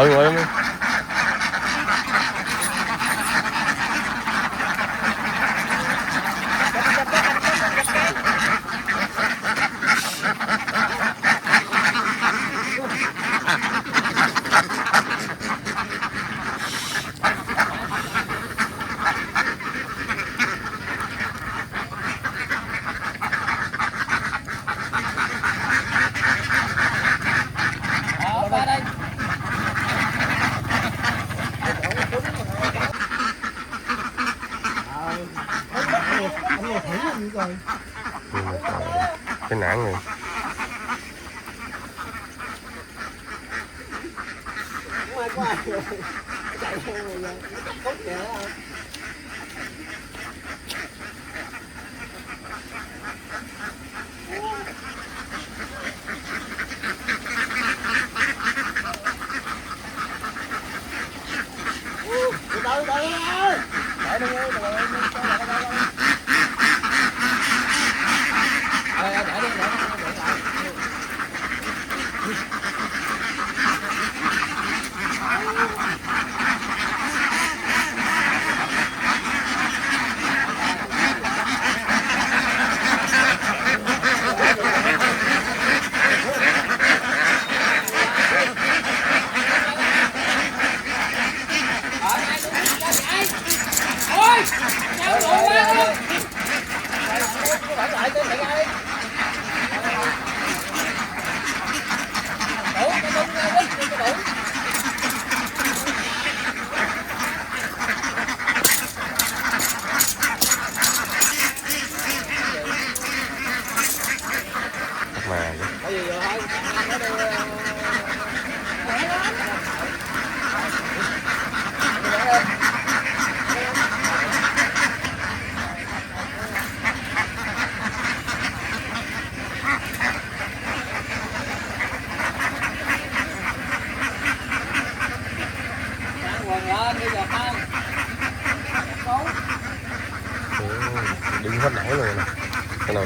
ngồi em đi. Cái nản này. Đứng hết nổi luôn nè. Cái nào?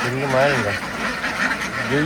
Đứng cái máy này rồi. Dí.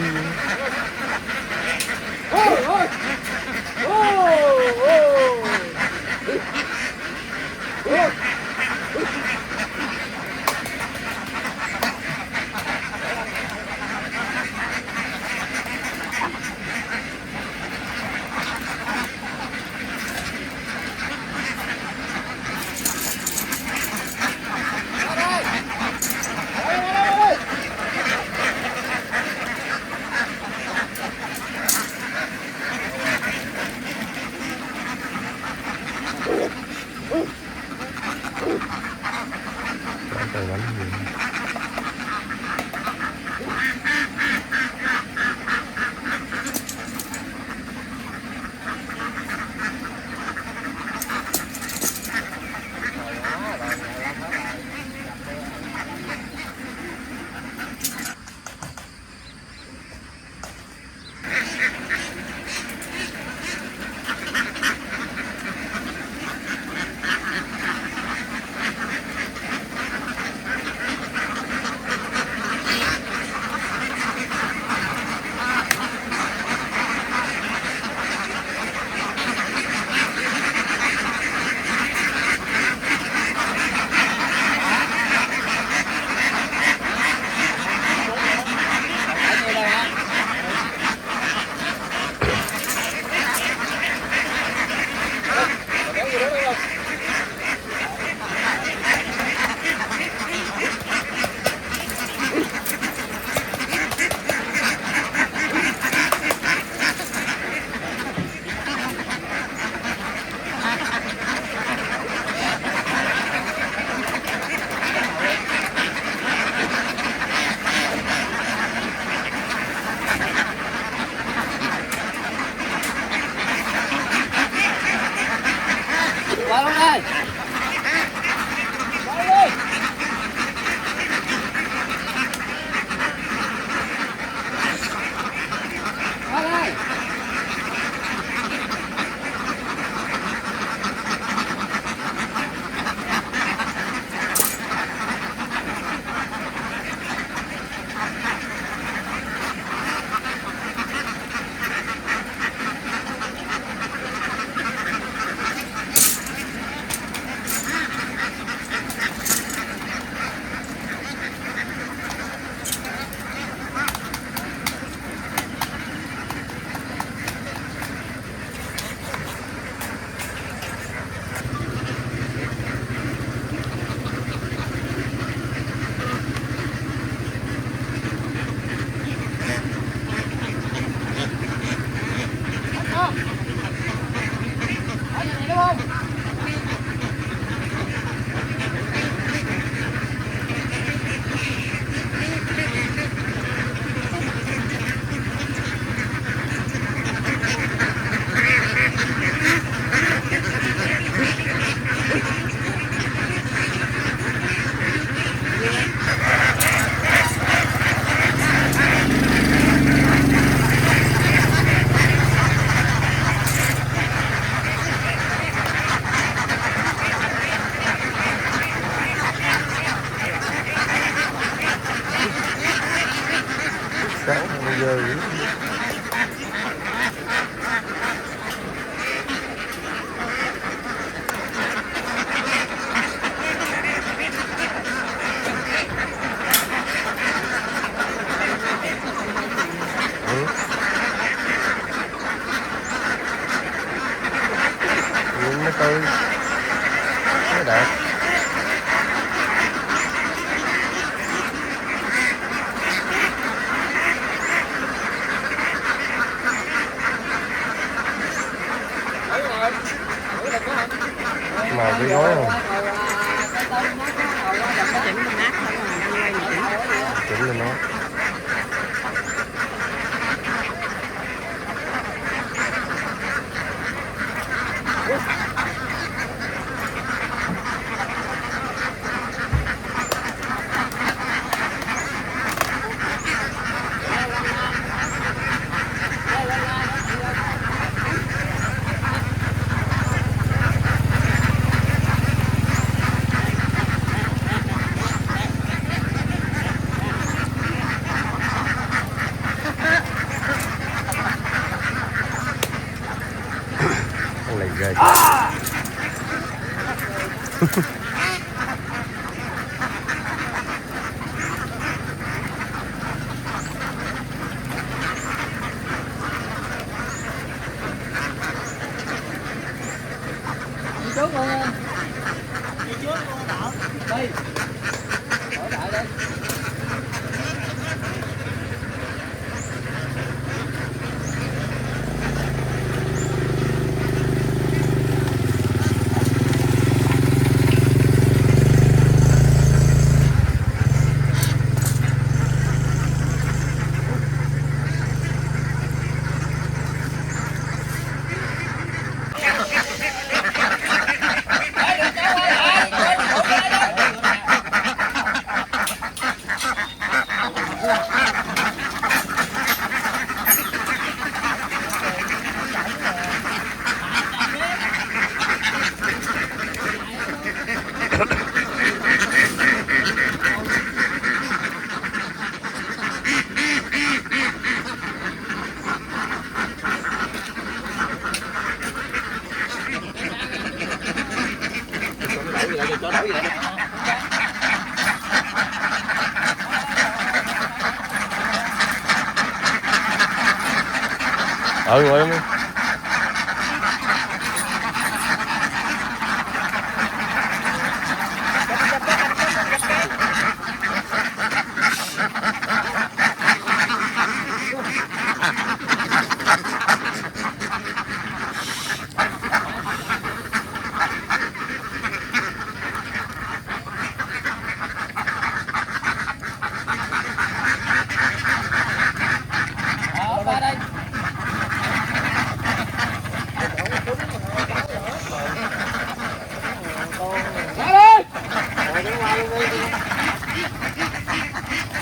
tươi mới đẹp. Màu cái gói không? Chỉnh lên nó. Con này ghê. Đi trước luôn. Đi trước luôn Đạo. Đi. Ở lại đây. Cho đổ gì lại. Ngồi em đi. Qua đây.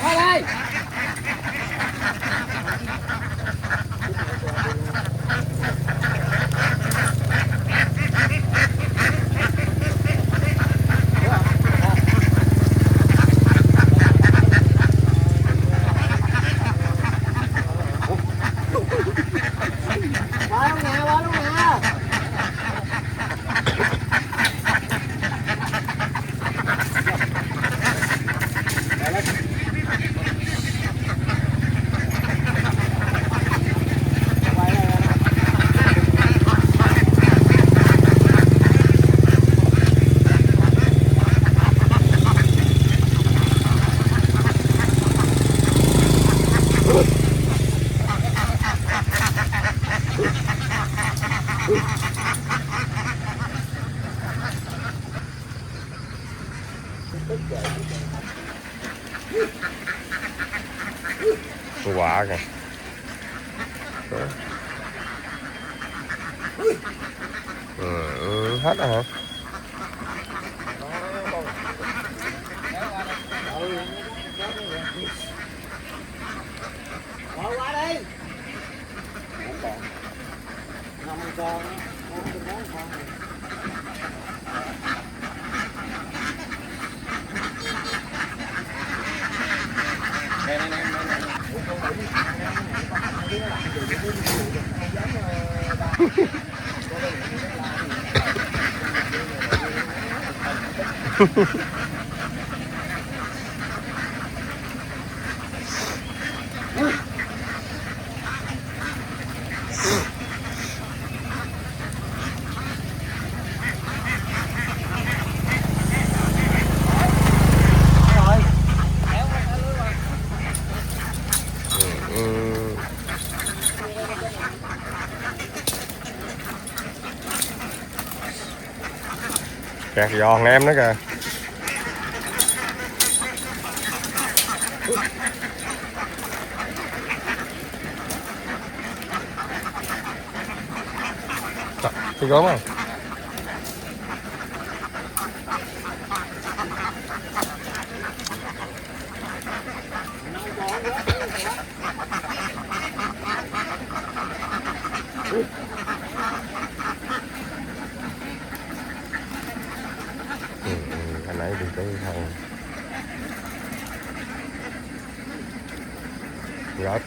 Qua đây. Qua luôn nè, qua luôn nè. Quả kìa. Hết rồi hả? Qua đi. Năm con. Kẹt giòn em nữa kìa. Thì gốm không? Anh ấy đi cái thằng gấp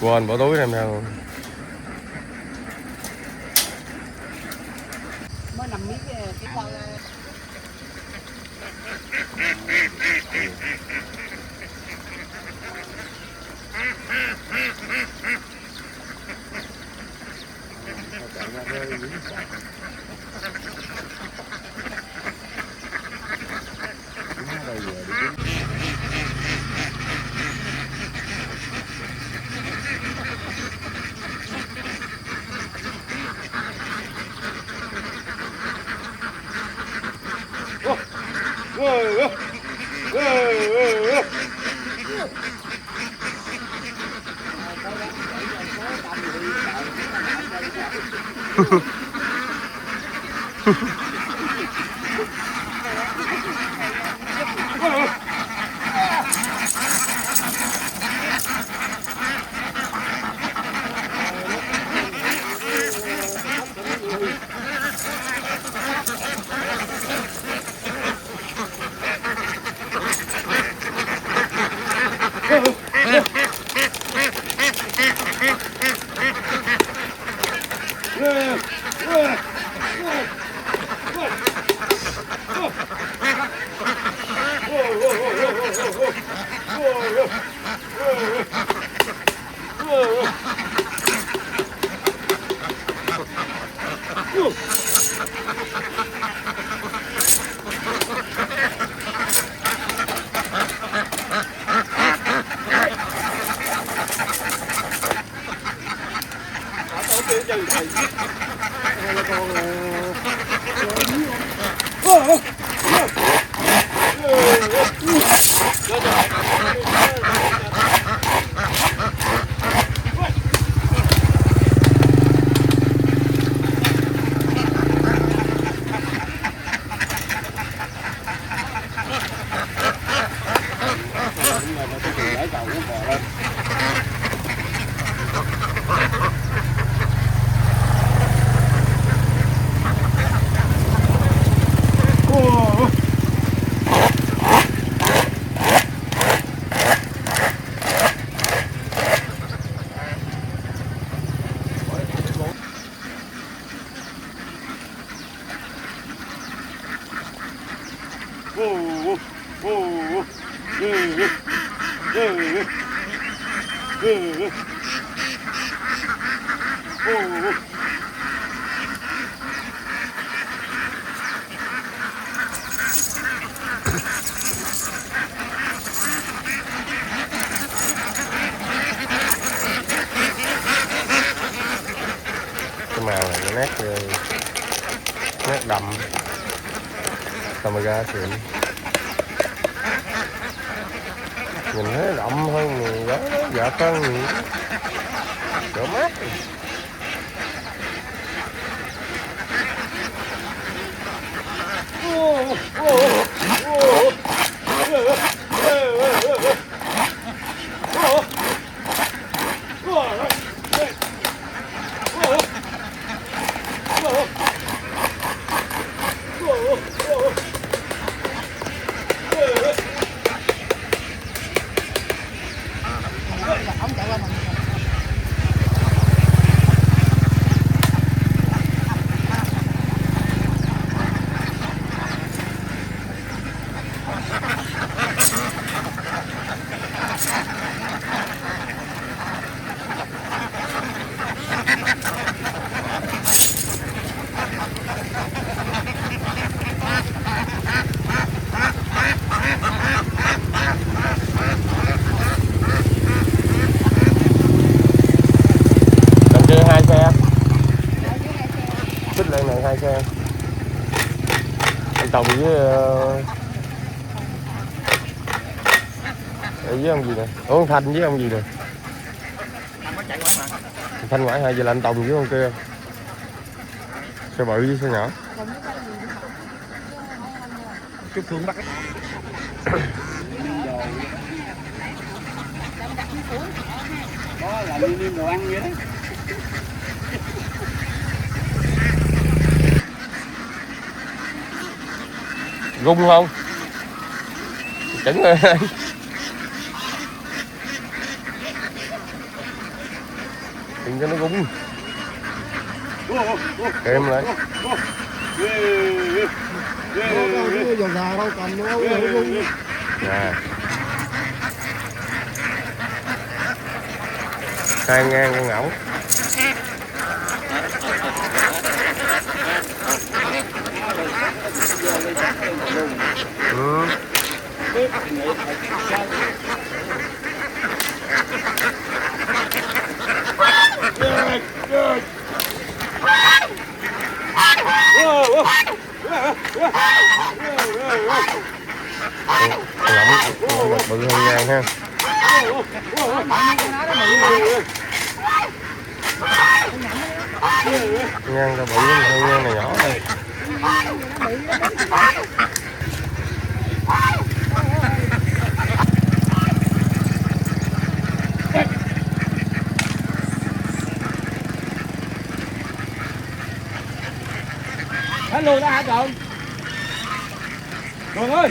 quên bỏ túi em theo. Mới nằm miếng cái con cái màu này nó nét nét đậm camera xịn, nhìn thấy đậm hơn người đó dạ hơn người đỡ mát. Xích lên này 2 xe. Tòng với ông gì nè, ủa ông Thanh với ông gì nè, Thanh ngoại hai, giờ là anh Tòng với ông kia, xe bự với xe nhỏ. Chút Phương bắt đó là niêm đồ ăn vậy đó. Gung không? Chỉnh rồi. Đừng cho nó gung. Kèm lại. Dầu gà đâu cầm đâu. Nè. 2.000 con ngỗng. Ừ. Ngỗng bự hơn ngang ha. Ngang ra bự hơn ngang này nhỏ thôi. Hết luôn đó hả Cường? Cường ơi!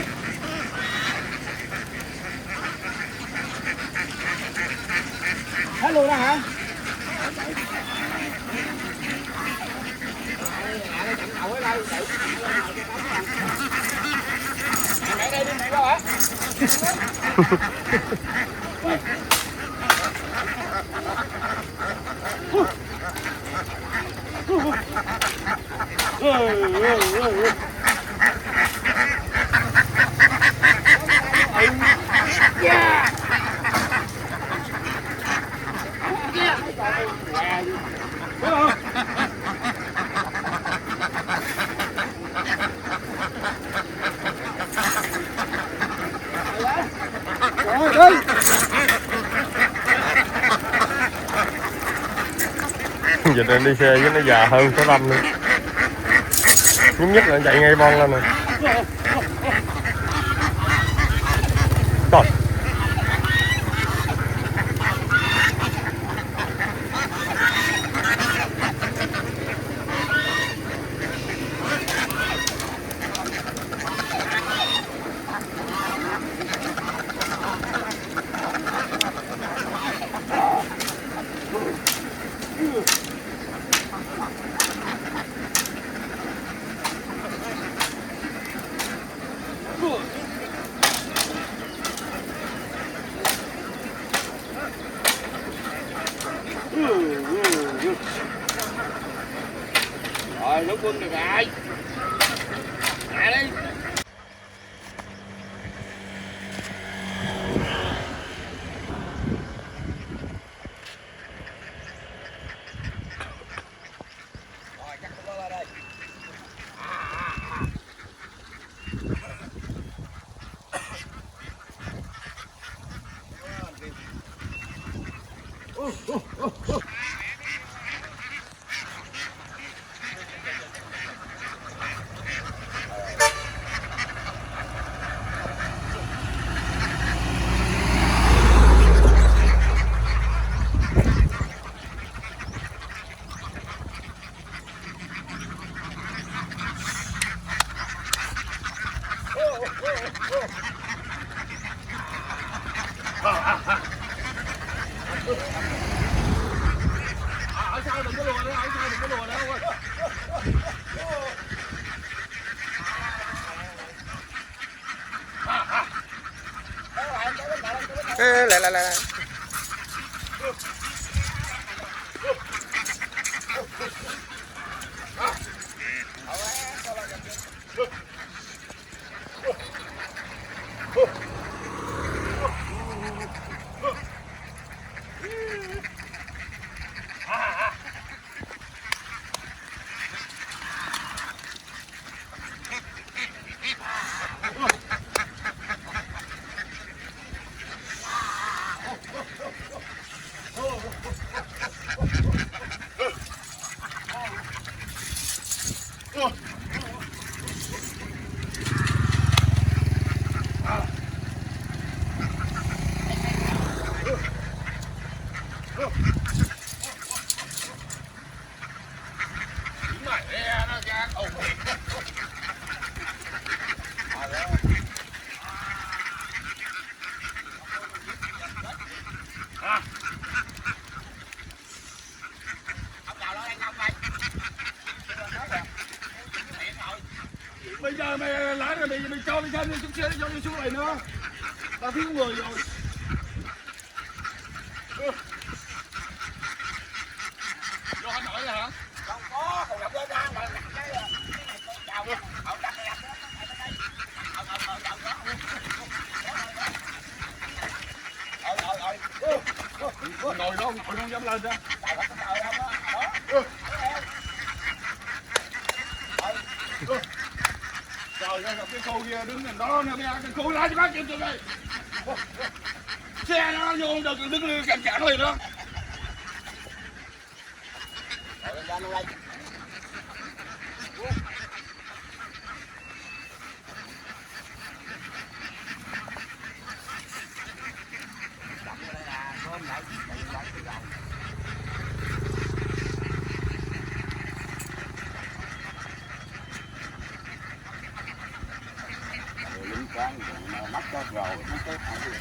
Hết luôn đó hả? Mẹ đây đi, mẹ đâu hả? Giờ đang đi xe với nó già hơn số 5 nữa. Nhúng nhất là chạy ngay bon lên nè. Trời. Rồi, nước quân được rồi. Mẹ đi. Rồi, cắt nó lên đây. Ở sau đừng có lùa nữa, ở sau đừng có lùa nữa không ơi. Lại. mày lái rồi mày cho mày thêm chút xíu cho đi xuống này nữa. Tao thiếu người rồi. Vô Hà Nội hả? Không có, còn gặp ra mà cái này chào luôn. Ở đặt này đó. Ngồi đó, ngồi không dám lên đó. Trời ơi, cái cô kia đứng gần đó nè, cái cô lái cho bác chịu chừng đây. Xe nó vô được đứng cản liền đó. Lính cán mắt có rồi, nó tới không được.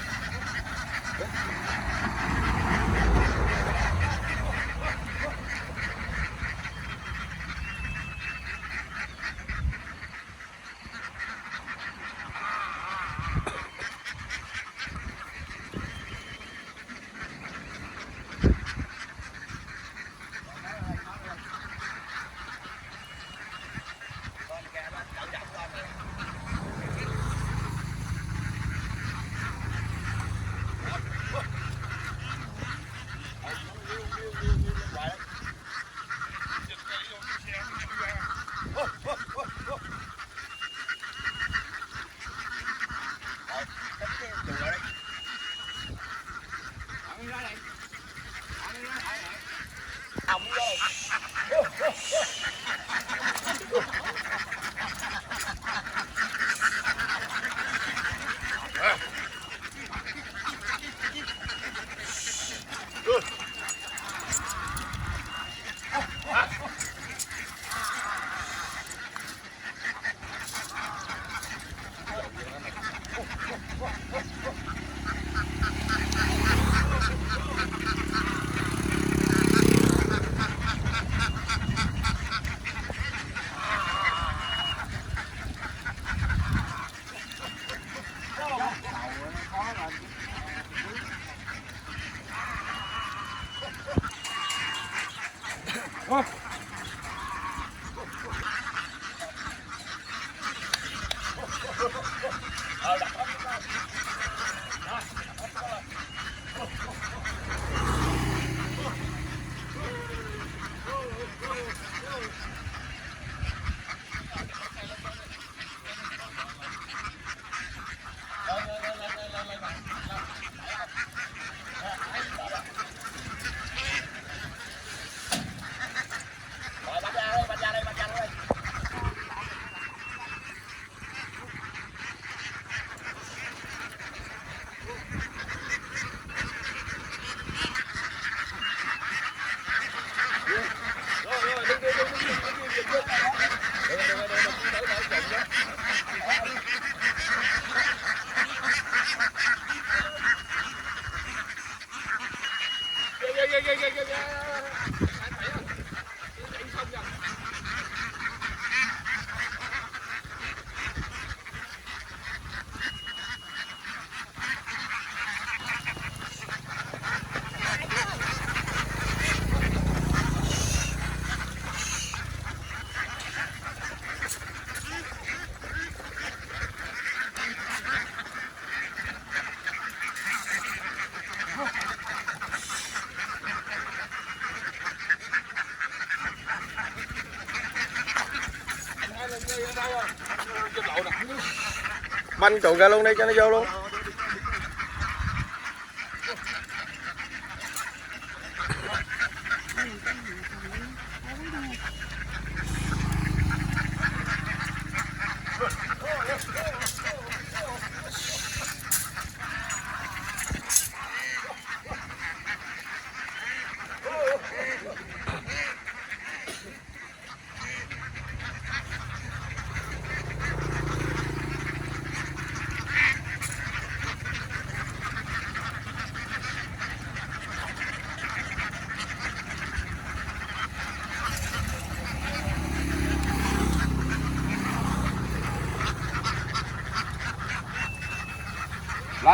Banh trụ ra luôn đi cho nó vô luôn.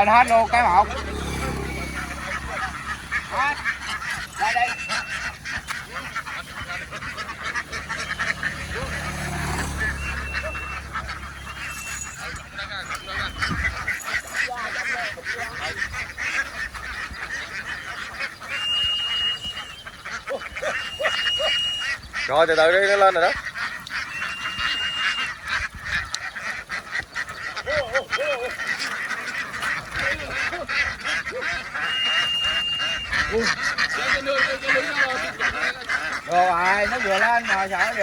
Rồi hết luôn cái một. Hết. Đây đây. Rồi từ từ đi, nó lên rồi đó. Rồi nó vừa lên rồi sợ gì.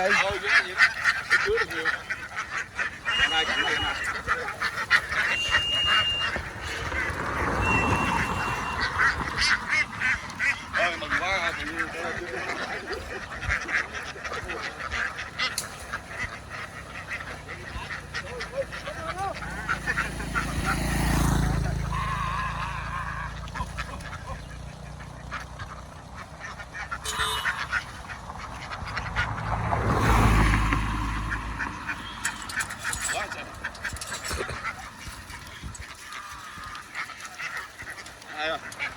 Mừng quá.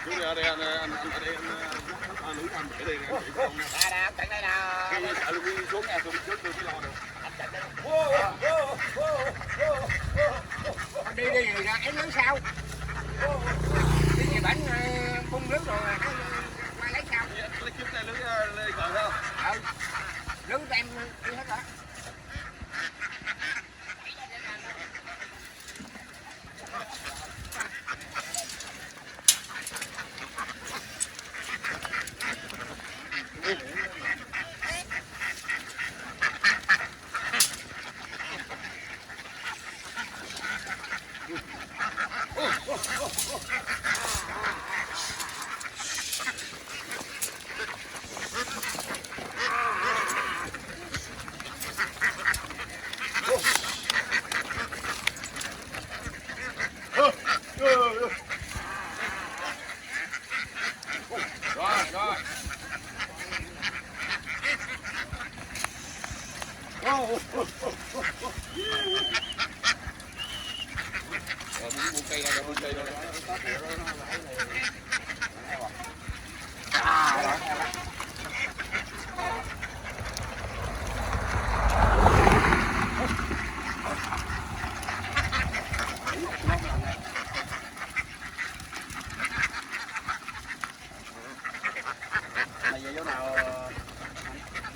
Chú đi ở đây anh núi anh để đây nè. Nè chặn đây nè. Cái sợ luôn đi xuống nha, tôi trước tôi lo được. Anh chặn đây. Đi đi rồi ra ém lưới sau. Đi về bánh phun nước rồi qua lấy sau. Lấy kiếm này lưới cờ đâu. Lưới em đi hết rồi. Rồi. Buông cây ra, buông cây ra. Mày về chỗ nào?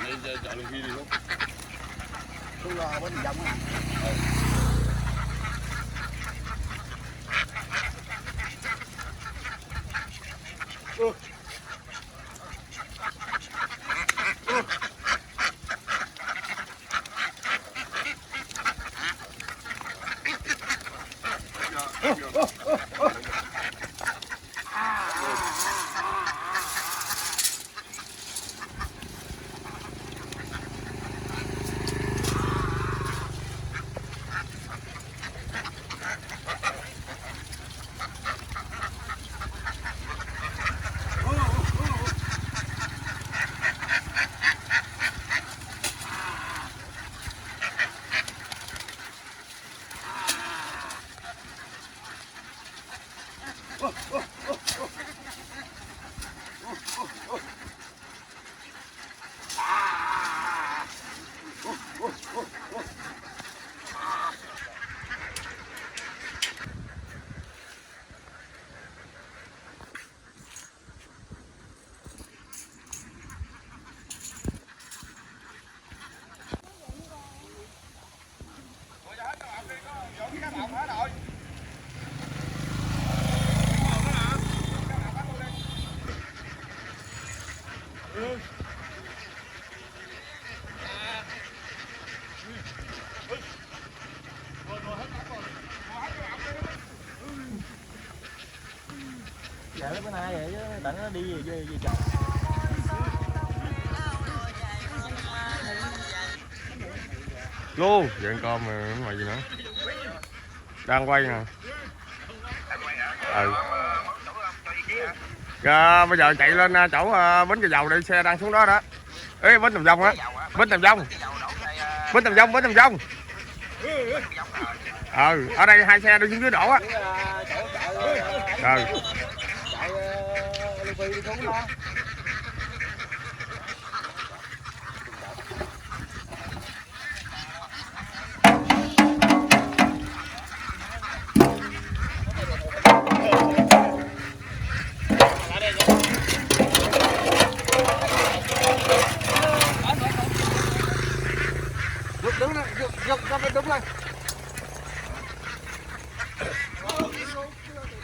Đi chợ Lương Phi đi không? Tôi lo bánh dông á. Dạ bữa nay vậy chứ tại nó đi về chợ. Luôn, vậy con mà ngoài gì nữa. Đang quay nè. Rồi, bây giờ chạy lên chỗ bến Chợ Dầu đi, xe đang xuống đó đó. Ê, bến Tầm Vong á. Bến Tầm Vong. Bến Tầm Vong, bến Tầm Vong. Ở đây hai xe đi xuống dưới đổ á. chạy lì đi xuống đó. Đứng lên, đứng lên.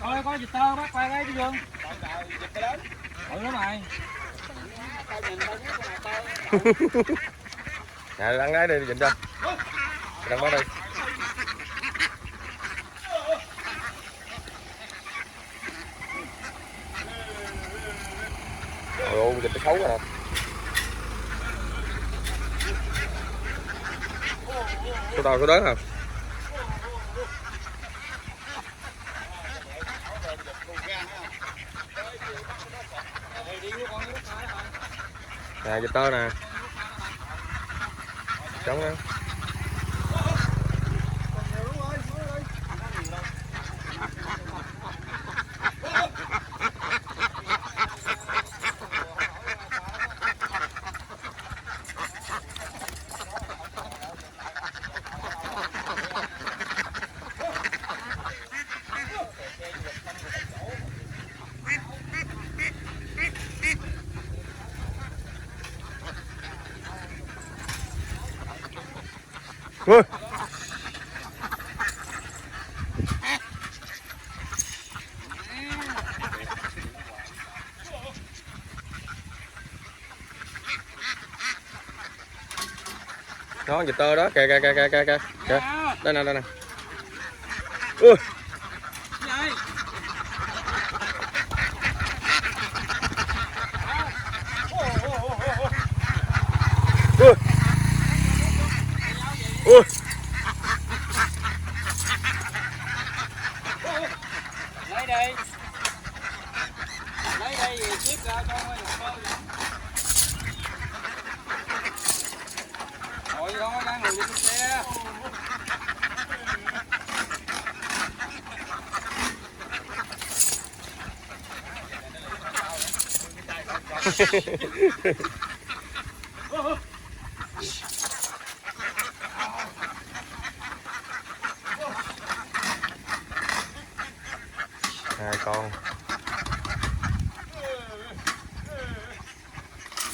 Coi có vịt tơ bắt qua cái Dương. Ừ đúng rồi. Nè đăng cái đi dịnh cho. Đăng bắt đi. Ôi dịch nó xấu rồi. Số đầu số đớn không? Nè vịt tơ nè. Trống đó. Ui. Đó vịt tơ đó, kìa kìa kìa kìa kìa. Kìa. Đây nè đây nè. Ui. Ui. Ui. Lấy đi. Lấy đi rồi tiếp ra cho mấy được thôi. Ngồi đó đang ngồi trên xe. Hai con.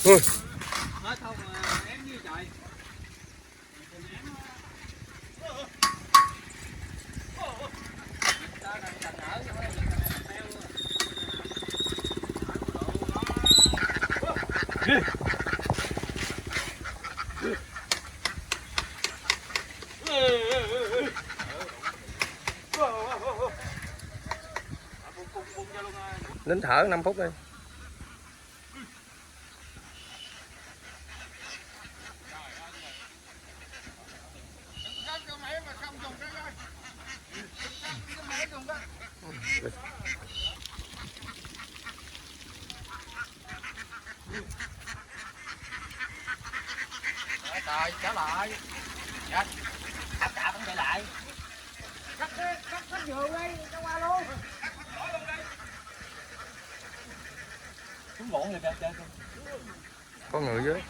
Ui. Nói không mà ém như trời. Nín thở 5 phút đi. Rồi trở lại. Dạ. Áp cả cũng trở lại. Cắt giường đi, cho qua luôn. Xuống bộn rồi kìa. Có người dưới.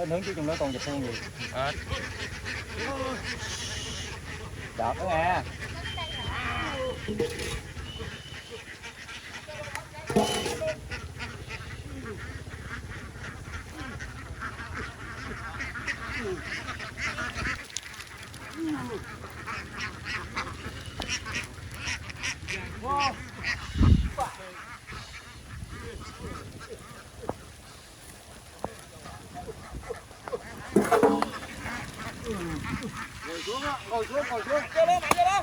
Anh hướng chứ trong đó còn vịt heo gì. Đọt đó nghe. Ngồi xuống. Vô luôn, mạnh vô luôn.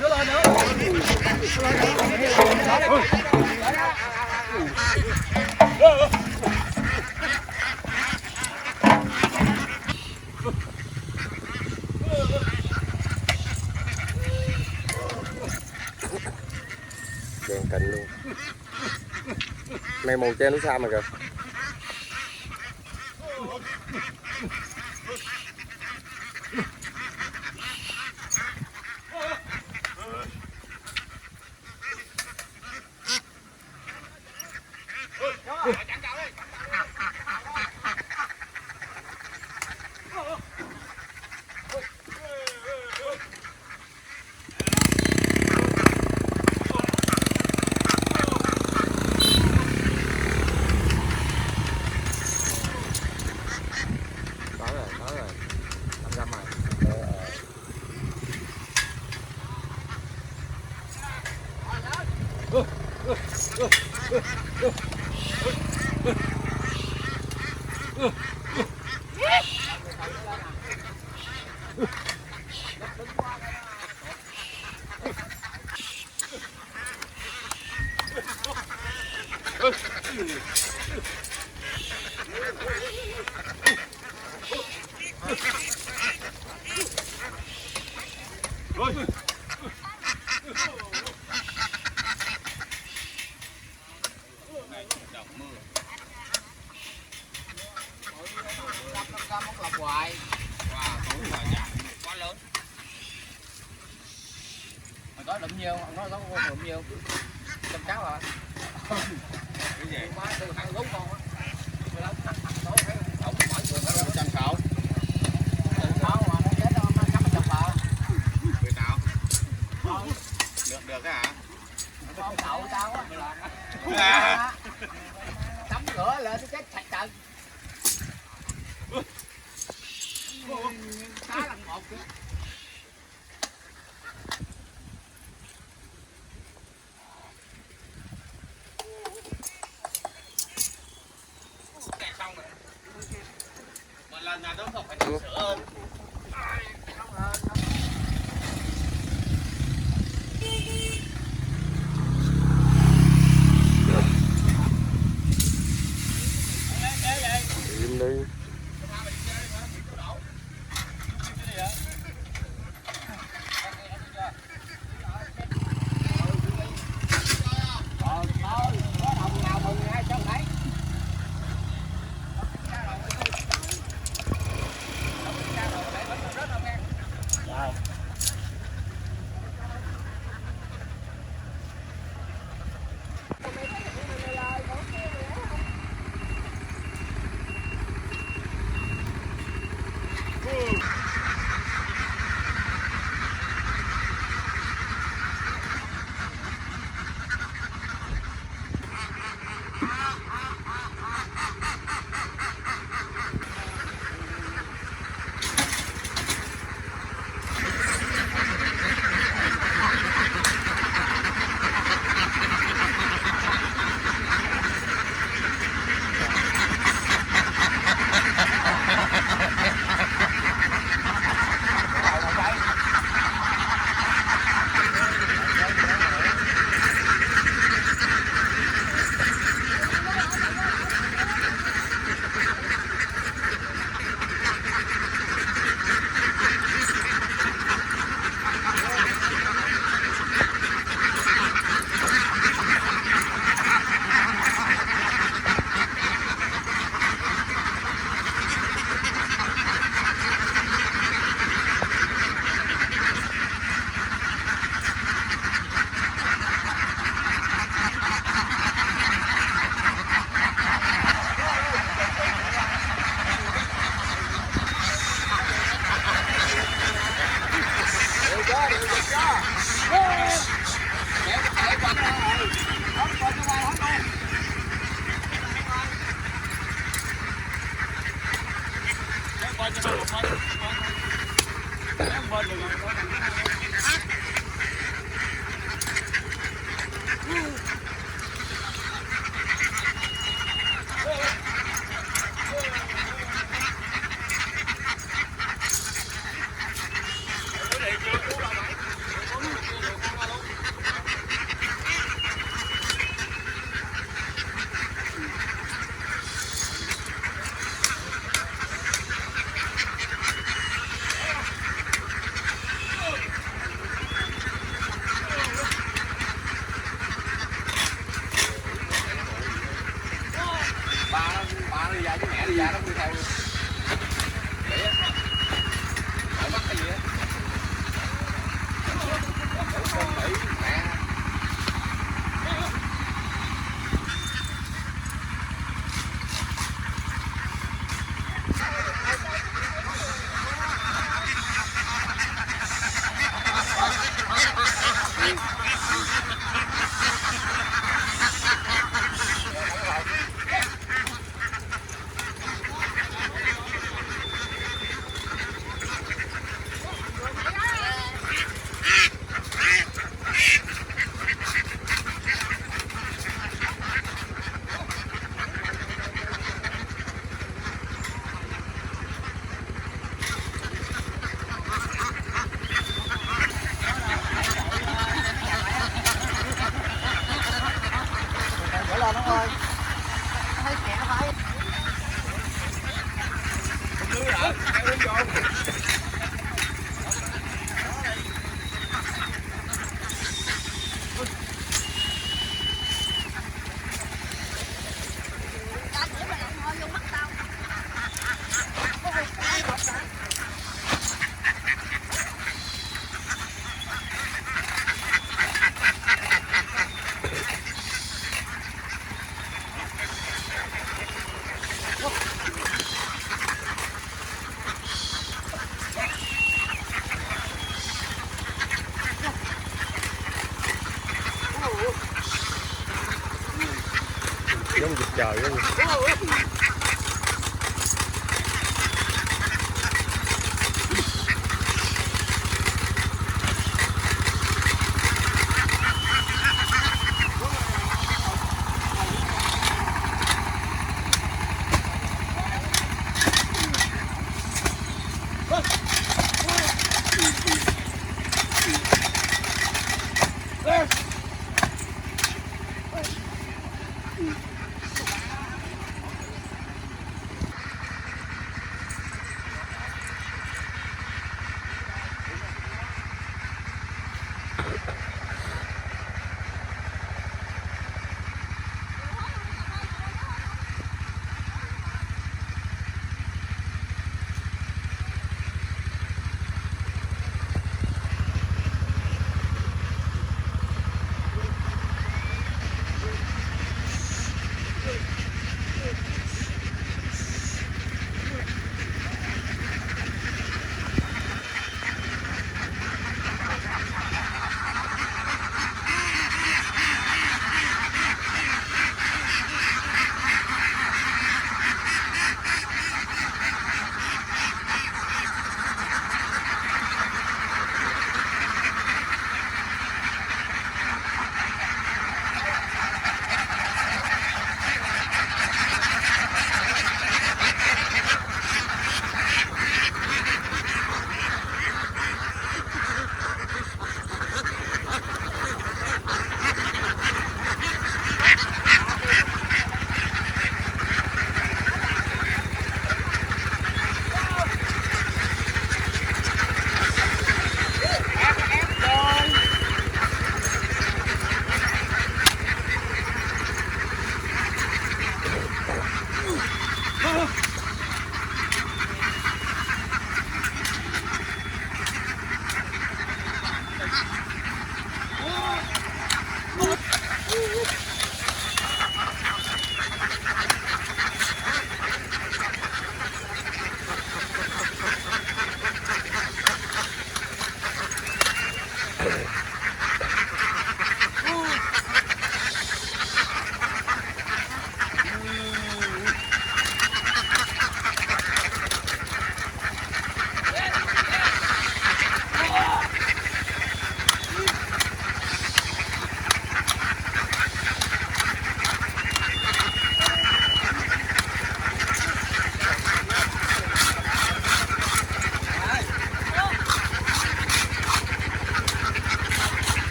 Nó lên nữa. Đèn cạnh luôn. Mày màu che nó xa mà kìa. Có rồi. 500 rồi. Mày có lụm nhiều, nó có lụm nhiều. Trong cháu hả? Cái gì? Má từ 24 con á. 15 5 6 thấy ổng mỗi người nó Trăm khẩu. sáu mà nó chết nó cắm ở trong bờ. Người nào? Được cái hả? Con cậu tao á. Tắm rửa lên nó chết sạch trận. Cá lần một kìa. Một lần nào đó không phải chỉnh sửa hơn. Im đi. ba đi ra chứ mẹ đi ra nó đi theo luôn. Để á. Ở bắt cái gì á. Đổ con Mỹ mẹ. Giống vịt trời đó.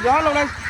gió luôn đi.